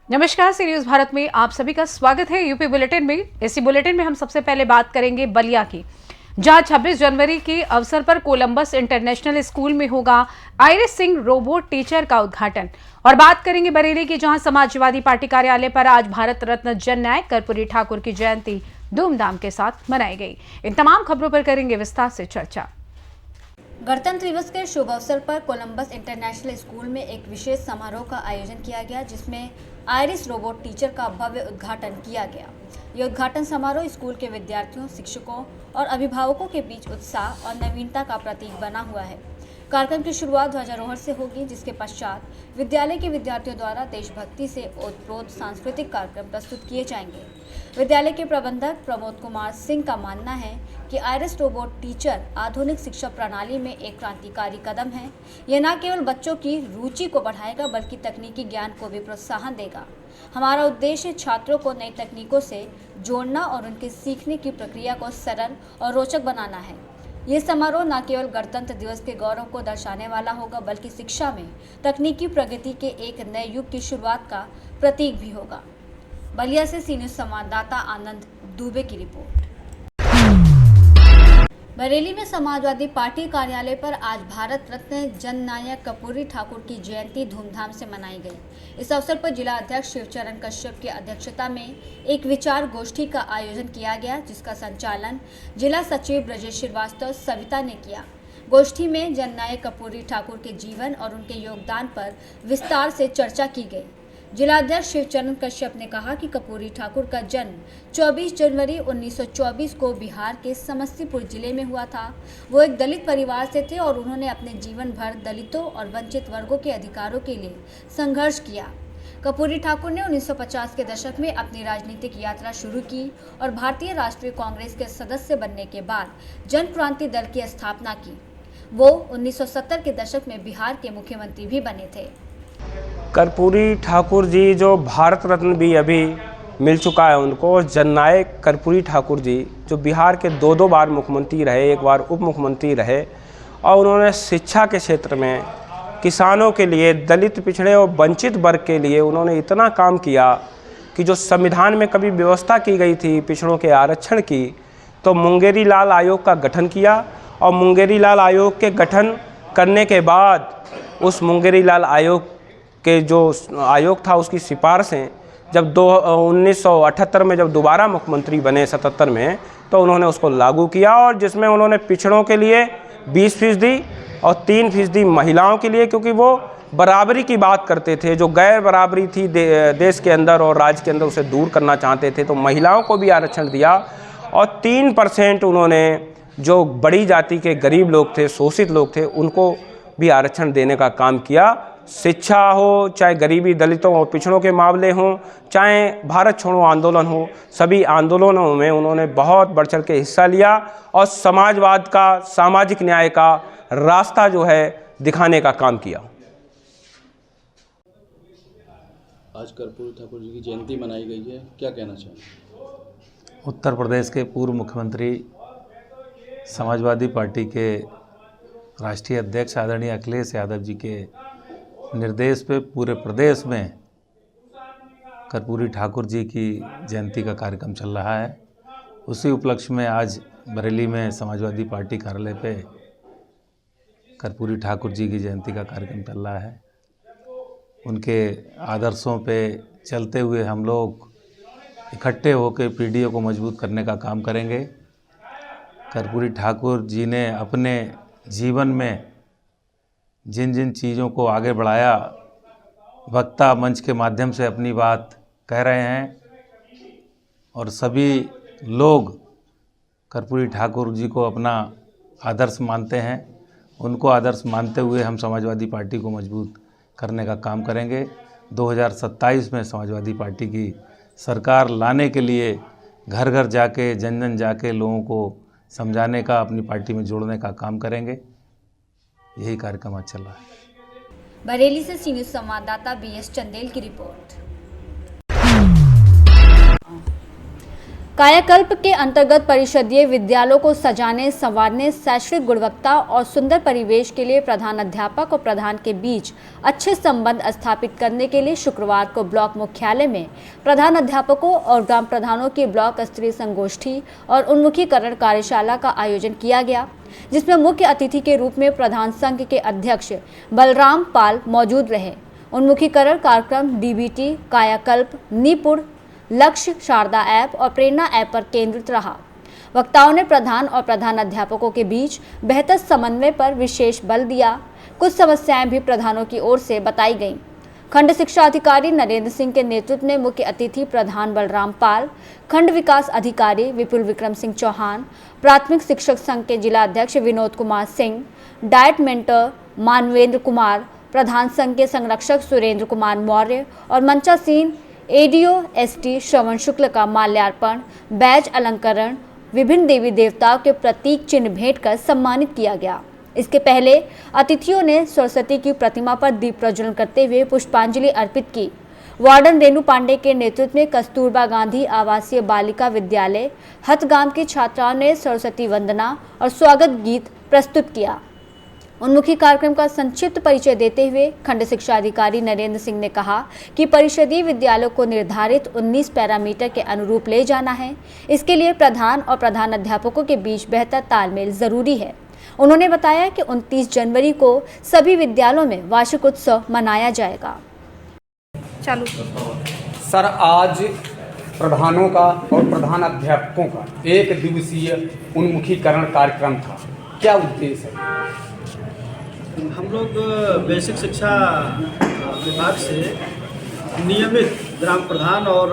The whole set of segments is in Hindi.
नमस्कार, सी न्यूज भारत में आप सभी का स्वागत है। यूपी बुलेटिन में इसी बुलेटिन में हम सबसे पहले बात करेंगे बलिया की, जहां 26 जनवरी के अवसर पर कोलंबस इंटरनेशनल स्कूल में होगा आइरिस सिंह रोबोट टीचर का उद्घाटन। और बात करेंगे बरेली की, जहां समाजवादी पार्टी कार्यालय पर आज भारत रत्न जन नायक कर्पूरी ठाकुर की जयंती धूमधाम के साथ मनाई गई। इन तमाम खबरों पर करेंगे विस्तार से चर्चा। गणतंत्र दिवस के शुभ अवसर पर कोलंबस इंटरनेशनल स्कूल में एक विशेष समारोह का आयोजन किया गया, जिसमें आइरिस रोबोट टीचर का भव्य उद्घाटन किया गया। ये उद्घाटन समारोह स्कूल के विद्यार्थियों, शिक्षकों और अभिभावकों के बीच उत्साह और नवीनता का प्रतीक बना हुआ है। कार्यक्रम की शुरुआत ध्वजारोहण से होगी, जिसके पश्चात विद्यालय के विद्यार्थियों द्वारा देशभक्ति से ओतप्रोत सांस्कृतिक कार्यक्रम प्रस्तुत किए जाएंगे। विद्यालय के प्रबंधक प्रमोद कुमार सिंह का मानना है कि आइरिस रोबोट टीचर आधुनिक शिक्षा प्रणाली में एक क्रांतिकारी कदम है। यह न केवल बच्चों की रुचि को बढ़ाएगा, बल्कि तकनीकी ज्ञान को भी प्रोत्साहन देगा। हमारा उद्देश्य छात्रों को नई तकनीकों से जोड़ना और उनके सीखने की प्रक्रिया को सरल और रोचक बनाना है। ये समारोह न केवल गणतंत्र दिवस के गौरव को दर्शाने वाला होगा, बल्कि शिक्षा में तकनीकी प्रगति के एक नए युग की शुरुआत का प्रतीक भी होगा। बलिया से सी न्यूज संवाददाता आनंद दुबे की रिपोर्ट। बरेली में समाजवादी पार्टी कार्यालय पर आज भारत रत्न जन नायक कर्पूरी ठाकुर की जयंती धूमधाम से मनाई गई। इस अवसर पर जिला अध्यक्ष शिवचरण कश्यप की अध्यक्षता में एक विचार गोष्ठी का आयोजन किया गया, जिसका संचालन जिला सचिव ब्रजेश श्रीवास्तव सविता ने किया। गोष्ठी में जन नायक कर्पूरी ठाकुर के जीवन और उनके योगदान पर विस्तार से चर्चा की गई। जिला अध्यक्ष शिवचरण कश्यप ने कहा कि कर्पूरी ठाकुर का जन्म 24 जनवरी 1924 को बिहार के समस्तीपुर जिले में हुआ था। वो एक दलित परिवार से थे और उन्होंने अपने जीवन भर दलितों और वंचित वर्गों के अधिकारों के लिए संघर्ष किया। कर्पूरी ठाकुर ने 1950 के दशक में अपनी राजनीतिक यात्रा शुरू की और भारतीय राष्ट्रीय कांग्रेस के सदस्य बनने के बाद जन क्रांति दल की स्थापना की। वो 1970 के दशक में बिहार के मुख्यमंत्री भी बने थे। कर्पूरी ठाकुर जी, जो भारत रत्न भी अभी मिल चुका है उनको, जननायक कर्पूरी ठाकुर जी जो बिहार के दो बार मुख्यमंत्री रहे, एक बार उप मुख्यमंत्री रहे, और उन्होंने शिक्षा के क्षेत्र में किसानों के लिए, दलित, पिछड़े और वंचित वर्ग के लिए उन्होंने इतना काम किया कि जो संविधान में कभी व्यवस्था की गई थी पिछड़ों के आरक्षण की, तो मुंगेरी लाल आयोग का गठन किया। और मुंगेरी लाल आयोग के गठन करने के बाद उस मुंगेरी लाल आयोग के जो आयोग था उसकी सिफारिशें जब 1978 में जब दोबारा मुख्यमंत्री बने 77 में, तो उन्होंने उसको लागू किया, और जिसमें उन्होंने पिछड़ों के लिए 20% और 3% महिलाओं के लिए, क्योंकि वो बराबरी की बात करते थे, जो गैर बराबरी थी देश के अंदर और राज्य के अंदर उसे दूर करना चाहते थे, तो महिलाओं को भी आरक्षण दिया। और 3% उन्होंने जो बड़ी जाति के गरीब लोग थे, शोषित लोग थे, उनको भी आरक्षण देने का काम किया। शिक्षा हो, चाहे गरीबी, दलितों और पिछड़ों के मामले हों, चाहे भारत छोड़ो आंदोलन हो, सभी आंदोलनों में उन्होंने बहुत बढ़ चढ़ के हिस्सा लिया और समाजवाद का, सामाजिक न्याय का रास्ता जो है दिखाने का काम किया। आज कर्पूरी ठाकुर जी की जयंती मनाई गई है, क्या कहना चाहेंगे? उत्तर प्रदेश के पूर्व मुख्यमंत्री, समाजवादी पार्टी के राष्ट्रीय अध्यक्ष आदरणीय अखिलेश यादव जी के निर्देश पे पूरे प्रदेश में कर्पूरी ठाकुर जी की जयंती का कार्यक्रम चल रहा है। उसी उपलक्ष्य में आज बरेली में समाजवादी पार्टी कार्यालय पे कर्पूरी ठाकुर जी की जयंती का कार्यक्रम चल रहा है। उनके आदर्शों पे चलते हुए हम लोग इकट्ठे होकर पीढ़ियों को मजबूत करने का काम करेंगे। कर्पूरी ठाकुर जी ने अपने जीवन में जिन जिन चीज़ों को आगे बढ़ाया, वक्ता मंच के माध्यम से अपनी बात कह रहे हैं, और सभी लोग कर्पूरी ठाकुर जी को अपना आदर्श मानते हैं। उनको आदर्श मानते हुए हम समाजवादी पार्टी को मजबूत करने का काम करेंगे। 2027 में समाजवादी पार्टी की सरकार लाने के लिए घर घर जाके, जन जन जाके लोगों को समझाने का, अपनी पार्टी में जोड़ने का काम करेंगे। यही कार्यक्रम आज चल रहा है। बरेली से सी न्यूज संवाददाता BS चंदेल की रिपोर्ट। कायाकल्प के अंतर्गत परिषदीय विद्यालयों को सजाने, संवारने, शैक्षणिक गुणवत्ता और सुंदर परिवेश के लिए प्रधान अध्यापक और प्रधान के बीच अच्छे संबंध स्थापित करने के लिए शुक्रवार को ब्लॉक मुख्यालय में प्रधान अध्यापकों और ग्राम प्रधानों की ब्लॉक स्तरीय संगोष्ठी और उन्मुखीकरण कार्यशाला का आयोजन किया गया, जिसमें मुख्य अतिथि के रूप में प्रधान संघ के अध्यक्ष बलराम पाल मौजूद रहे। उन्मुखीकरण कार्यक्रम डीबीटी, कायाकल्प, निपुण, लक्ष्य, शारदा ऐप और प्रेरणा ऐप पर केंद्रित रहा। वक्ताओं ने प्रधान और प्रधान अध्यापकों के बीच बेहतर समन्वय पर विशेष बल दिया। कुछ समस्याएं भी प्रधानों की ओर से बताई गईं। खंड शिक्षा अधिकारी नरेंद्र सिंह के नेतृत्व में मुख्य अतिथि प्रधान बलराम पाल, खंड विकास अधिकारी विपुल विक्रम सिंह चौहान, प्राथमिक शिक्षक संघ के जिला अध्यक्ष विनोद कुमार सिंह, डाइट मेंटर मानवेंद्र कुमार, प्रधान संघ के संरक्षक सुरेंद्र कुमार मौर्य और मंचासीन एडीओ एसटी श्रवण शुक्ल का माल्यार्पण, बैज अलंकरण, विभिन्न देवी देवताओं के प्रतीक चिन्ह भेंट कर सम्मानित किया गया। इसके पहले अतिथियों ने सरस्वती की प्रतिमा पर दीप प्रज्वलन करते हुए पुष्पांजलि अर्पित की। वार्डन रेणु पांडे के नेतृत्व में कस्तूरबा गांधी आवासीय बालिका विद्यालय हथगाम की छात्राओं ने सरस्वती वंदना और स्वागत गीत प्रस्तुत किया। उन्मुखी कार्यक्रम का संक्षिप्त परिचय देते हुए खंड शिक्षा अधिकारी नरेंद्र सिंह ने कहा कि परिषदीय विद्यालयों को निर्धारित 19 पैरामीटर के अनुरूप ले जाना है। इसके लिए प्रधान और प्रधान अध्यापकों के बीच बेहतर तालमेल जरूरी है। उन्होंने बताया कि 29 जनवरी को सभी विद्यालयों में वार्षिक उत्सव मनाया जाएगा। चालू सर, आज प्रधानों का और प्रधान अध्यापकों का एक दिवसीय उन्मुखीकरण कार्यक्रम था। क्या उद्देश्य है? हम लोग बेसिक शिक्षा विभाग से नियमित ग्राम प्रधान और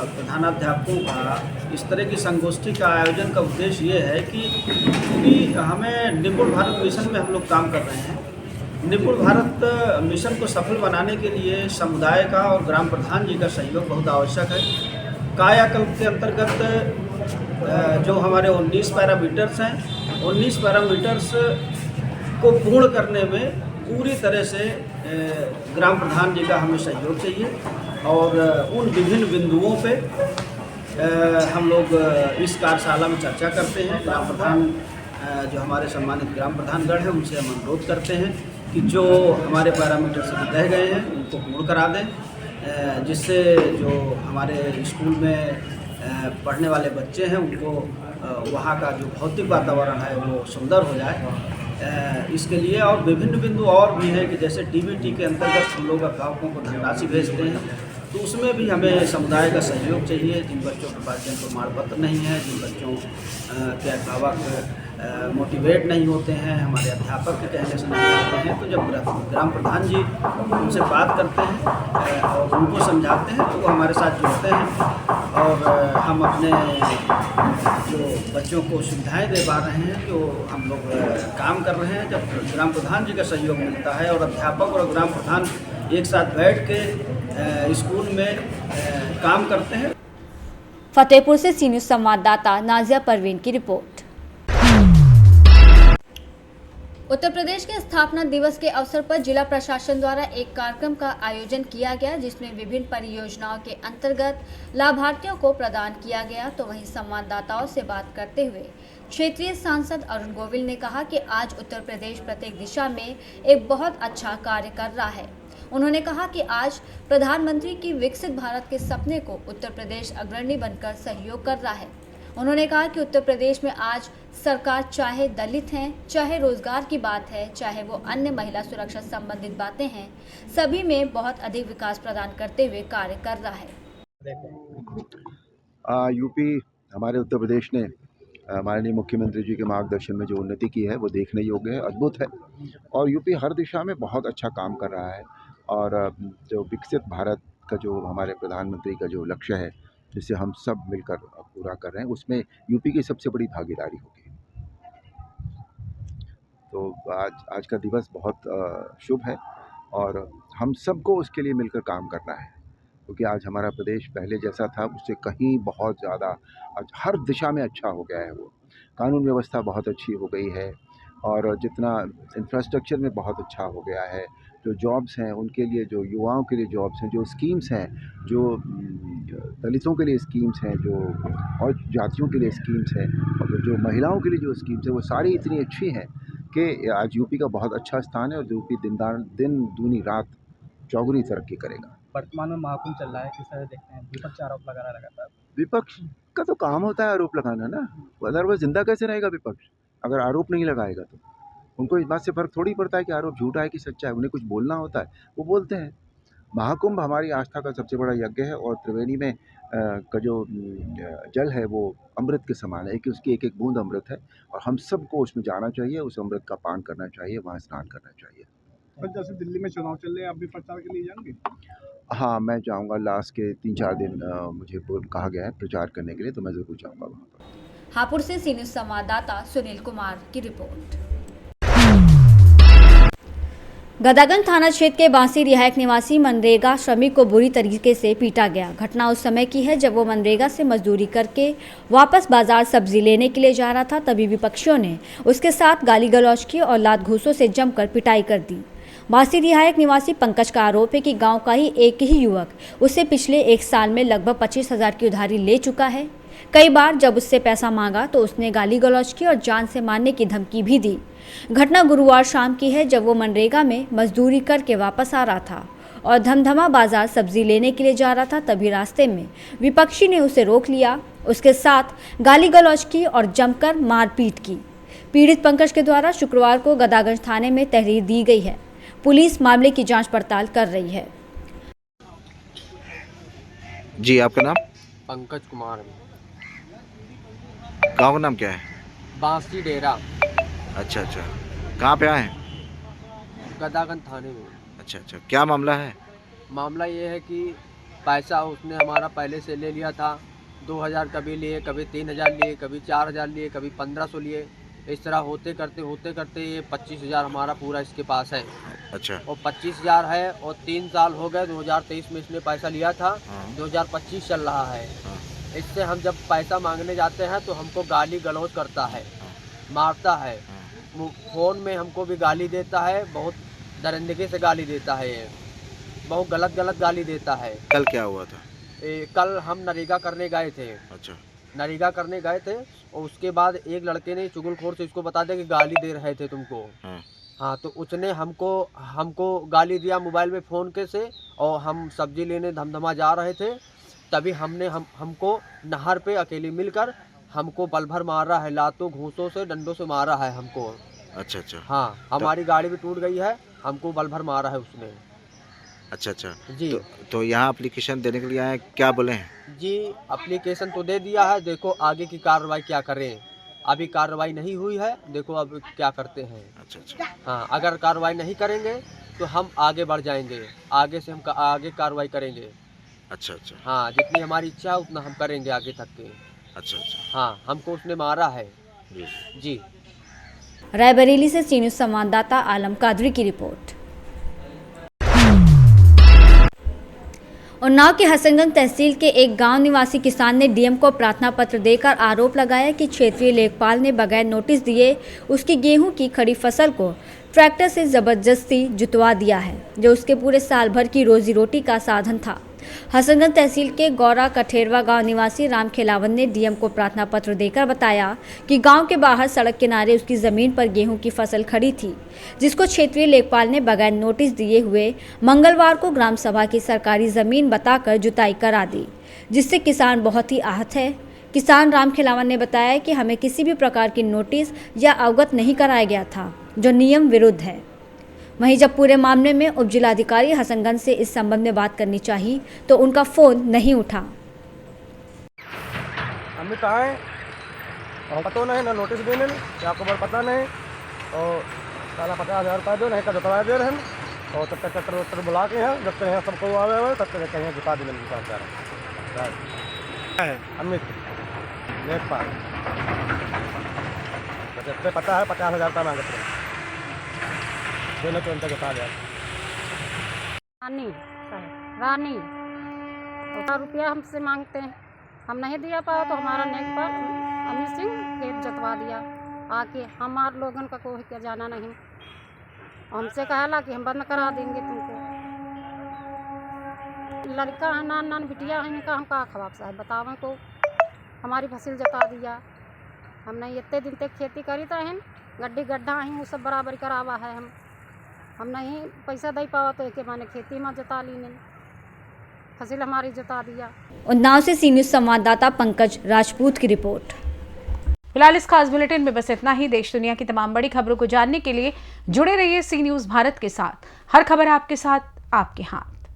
प्रधानाध्यापकों का इस तरह की संगोष्ठी का आयोजन का उद्देश्य ये है कि हमें निपुण भारत मिशन में हम लोग काम कर रहे हैं। निपुण भारत मिशन को सफल बनाने के लिए समुदाय का और ग्राम प्रधान जी का सहयोग बहुत आवश्यक है। कायाकल्प के अंतर्गत जो हमारे 19 पैरामीटर्स हैं, 19 पैरामीटर्स को पूर्ण करने में पूरी तरह से ग्राम प्रधान जी का हमें सहयोग चाहिए और उन विभिन्न बिंदुओं पे हम लोग इस कार्यशाला में चर्चा करते हैं। ग्राम प्रधान जो हमारे सम्मानित ग्राम प्रधानगण हैं, उनसे हम अनुरोध करते हैं कि जो हमारे पैरामीटर से रह गए हैं उनको पूर्ण करा दें, जिससे जो हमारे स्कूल में पढ़ने वाले बच्चे हैं उनको वहाँ का जो भौतिक वातावरण है वो सुंदर हो जाए। इसके लिए और विभिन्न बिंदु और भी हैं कि जैसे डीबीटी के अंतर्गत हम लोग अभिभावकों को धनराशि भेजते हैं, तो उसमें भी हमें समुदाय का सहयोग चाहिए। जिन बच्चों के पास जन प्रमाण पत्र नहीं है, जिन बच्चों के अभिभावक मोटिवेट नहीं होते हैं, हमारे अध्यापक के कहने से नहीं होते हैं, तो जब ग्राम प्रधान जी उनसे बात करते हैं और उनको समझाते हैं तो वो हमारे साथ जुड़ते हैं और हम अपने जो बच्चों को सुविधाएं दे पा रहे हैं, जो हम लोग काम कर रहे हैं। जब ग्राम प्रधान जी का सहयोग मिलता है और अध्यापक और ग्राम प्रधान एक साथ बैठ के स्कूल में काम करते हैं। फतेहपुर से सी न्यूज़ संवाददाता नाजिया परवीन की रिपोर्ट। उत्तर प्रदेश के स्थापना दिवस के अवसर पर जिला प्रशासन द्वारा एक कार्यक्रम का आयोजन किया गया, जिसमें विभिन्न परियोजनाओं के अंतर्गत लाभार्थियों को प्रदान किया गया। तो वहीं संवाददाताओं से बात करते हुए क्षेत्रीय सांसद अरुण गोविल ने कहा कि आज उत्तर प्रदेश प्रत्येक दिशा में एक बहुत अच्छा कार्य कर रहा है। उन्होंने कहा कि आज प्रधानमंत्री की विकसित भारत के सपने को उत्तर प्रदेश अग्रणी बनकर सहयोग कर रहा है। उन्होंने कहा कि उत्तर प्रदेश में आज सरकार चाहे दलित हैं, चाहे रोजगार की बात है, चाहे वो अन्य महिला सुरक्षा संबंधित बातें हैं, सभी में बहुत अधिक विकास प्रदान करते हुए कार्य कर रहा है। यूपी हमारे उत्तर प्रदेश ने माननीय मुख्यमंत्री जी के मार्गदर्शन में जो उन्नति की है वो देखने योग्य है, अद्भुत है। और यूपी हर दिशा में बहुत अच्छा काम कर रहा है और जो विकसित भारत का जो हमारे प्रधानमंत्री का जो लक्ष्य है, जिसे हम सब मिलकर पूरा कर रहे हैं, उसमें यूपी की सबसे बड़ी भागीदारी होगी। तो आज का दिवस बहुत शुभ है और हम सबको उसके लिए मिलकर काम करना है, क्योंकि आज हमारा प्रदेश पहले जैसा था उससे कहीं बहुत ज़्यादा आज हर दिशा में अच्छा हो गया है। वो कानून व्यवस्था बहुत अच्छी हो गई है और जितना इंफ्रास्ट्रक्चर में बहुत अच्छा हो गया है, जो जॉब्स हैं उनके लिए, जो युवाओं के लिए जॉब्स हैं, जो स्कीम्स हैं, जो दलितों के लिए स्कीम्स हैं, जो और जातियों के लिए स्कीम्स हैं, और जो महिलाओं के लिए जो स्कीम्स हैं, वो सारी इतनी अच्छी हैं कि आज यूपी का बहुत अच्छा स्थान है और यूपी दिन दूनी रात चौगुनी तरक्की करेगा। वर्तमान में महाकुंभ चल रहा है, किस तरह देखते हैं? विपक्ष आरोप लगा रहा है लगातार। विपक्ष का तो काम होता है आरोप लगाना ना, अदरवाइज जिंदा कैसे रहेगा विपक्ष अगर आरोप नहीं लगाएगा तो। उनको इस बात से फ़र्क थोड़ी पड़ता है कि आरोप झूठा है कि सच्चा है, उन्हें कुछ बोलना होता है, वो बोलते हैं। महाकुंभ हमारी आस्था का सबसे बड़ा यज्ञ है और त्रिवेणी में का जो जल है वो अमृत के समान है कि उसकी एक एक बूंद अमृत है और हम सबको उसमें जाना चाहिए, उस अमृत का पान करना चाहिए, वहाँ स्नान करना चाहिए। पर जैसे दिल्ली में चुनाव चल रहे हैं, आप भी प्रचार के लिए जाएंगे? हाँ, मैं जाऊँगा। लास्ट के 3-4 दिन मुझे कहा गया है प्रचार करने के लिए, तो मैं ज़रूर जाऊँगा वहाँ पर। हापुड़ से सी न्यूज़ संवाददाता सुनील कुमार की रिपोर्ट। गदागंज थाना क्षेत्र के बांसी रिहायक निवासी मनरेगा श्रमिक को बुरी तरीके से पीटा गया। घटना उस समय की है जब वो मनरेगा से मजदूरी करके वापस बाजार सब्जी लेने के लिए जा रहा था, तभी विपक्षियों ने उसके साथ गाली गलौज की और लात घूंसों से जमकर पिटाई कर दी। बांसी रिहायक निवासी पंकज का आरोप है कि गांव का ही एक ही युवक उससे पिछले 1 साल में लगभग 25,000 की उधारी ले चुका है। कई बार जब उससे पैसा मांगा तो उसने गाली गलौज की और जान से मारने की धमकी भी दी। घटना गुरुवार शाम की है जब वो मनरेगा में मजदूरी करके वापस आ रहा था और धमधमा बाजार सब्जी लेने के लिए जा रहा था, तभी रास्ते में विपक्षी ने उसे रोक लिया, उसके साथ गाली गलौज की और जमकर मारपीट की। पीड़ित पंकज के द्वारा शुक्रवार को गदागंज थाने में तहरीर दी गई है। पुलिस मामले की जांच पड़ताल कर रही है। जी, आपका नाम? पंकज कुमार। गांव का नाम क्या है? बांसी डेरा। अच्छा, कहाँ पे आए हैं? गदागंज थाने में। अच्छा, क्या मामला है? मामला ये है कि पैसा उसने हमारा पहले से ले लिया था। 2,000 कभी लिए, कभी 3,000 लिए, कभी 4,000 लिए, कभी 1,500 लिए। इस तरह होते करते ये 25,000 हमारा पूरा इसके पास है। अच्छा। और 25,000 है और 3 साल हो गए। 2023 में इसने पैसा लिया था। 2025 चल रहा है। इससे हम जब पैसा मांगने जाते हैं तो हमको गाली गलौज करता है, मारता है, फ़ोन में हमको भी गाली देता है, बहुत दरिंदगी से गाली देता है, ये बहुत गलत गाली देता है। कल क्या हुआ था? कल हम नरेगा करने गए थे। अच्छा। नरेगा करने गए थे और उसके बाद एक लड़के ने चुगलखोर से इसको बता दिया कि गाली दे रहे थे तुमको। हाँ, तो उसने हमको गाली दिया मोबाइल में फ़ोन के से, और हम सब्जी लेने धमधमा जा रहे थे, तभी हमको नहर पे अकेले मिलकर हमको पल भर मार रहा है, लातों घूंसों से डंडों से मारा है हमको। अच्छा। हाँ, हमारी गाड़ी भी टूट गई है, हमको पल भर मारा है उसने। अच्छा जी। तो यहाँ एप्लीकेशन देने के लिए आए, क्या बोले हैं? जी, एप्लीकेशन तो दे दिया है, देखो आगे की कार्रवाई क्या करें। अभी कार्रवाई नहीं हुई है, देखो अब क्या करते हैं। अच्छा। हाँ, अगर कार्रवाई नहीं करेंगे तो हम आगे बढ़ जाएंगे, आगे से हम आगे कार्रवाई करेंगे। अच्छा। हाँ, जितनी हमारी इच्छा है उतना हम करेंगे आगे तक के। अच्छा। हाँ, हमको उसने मारा है। जी। रायबरेली से सी न्यूज़ संवाददाता आलम कादरी की रिपोर्ट। उन्नाव के हसनगंज तहसील के एक गांव निवासी किसान ने डीएम को प्रार्थना पत्र देकर आरोप लगाया कि क्षेत्रीय लेखपाल ने बगैर नोटिस दिए उसकी गेहूं की खड़ी फसल को ट्रैक्टर से जबरदस्ती जुतवा दिया है, जो उसके पूरे साल भर की रोजी रोटी का साधन था। हसनगंज तहसील के गौरा कठेरवा गांव निवासी राम खेलावन ने डीएम को प्रार्थना पत्र देकर बताया कि गांव के बाहर सड़क किनारे उसकी ज़मीन पर गेहूं की फसल खड़ी थी, जिसको क्षेत्रीय लेखपाल ने बगैर नोटिस दिए हुए मंगलवार को ग्राम सभा की सरकारी ज़मीन बताकर जुताई करा दी, जिससे किसान बहुत ही आहत है। किसान राम खेलावन ने बताया कि हमें किसी भी प्रकार की नोटिस या अवगत नहीं कराया गया था, जो नियम विरुद्ध है। वहीं जब पूरे मामले में उप जिलाधिकारी हसनगंज से इस संबंध में बात करनी चाहिए तो उनका फ़ोन नहीं उठा। हम तो आए और पता नहीं ना नोटिस देने आपको बड़ा पता नहीं, और साला 50,000 रुपये दो नहीं कर दे रहे हैं, और तब तक ट्रैक्टर बुला के हैं, जब तक यहाँ सबको आवे हुए तब तक कहीं जुटा देने अमित लेखपाल जब पता है 50,000 रुपये मांगते हैं, दोनों तो उनका जुटा दिया। रानी 1,000 रुपया हमसे मांगते हैं, हम नहीं दिया पाया तो हमारा लेखपाल अमित सिंह खेत जतवा दिया आके, हमारे लोगों का कोई क्या जाना नहीं। हमसे कहला कि हम बंद करा देंगे तुमको। लड़का है, नान नान बिटिया है, इनका हम कहा खवाब साहब बतावें को हमारी फसल जता दिया। हमने इतने दिन तक खेती करी था, हम गड्ढी गड्ढा हैं वो सब बराबर करावा है। हम नहीं पैसा दे पावा तो एक माने खेती में जता ली नहीं, फसल हमारी जता दिया। उन्नाव से सी न्यूज़ संवाददाता पंकज राजपूत की रिपोर्ट। फिलहाल इस खास बुलेटिन में बस इतना ही। देश दुनिया की तमाम बड़ी खबरों को जानने के लिए जुड़े रहिए सी न्यूज़ भारत के साथ। हर खबर आपके साथ, आपके हाथ।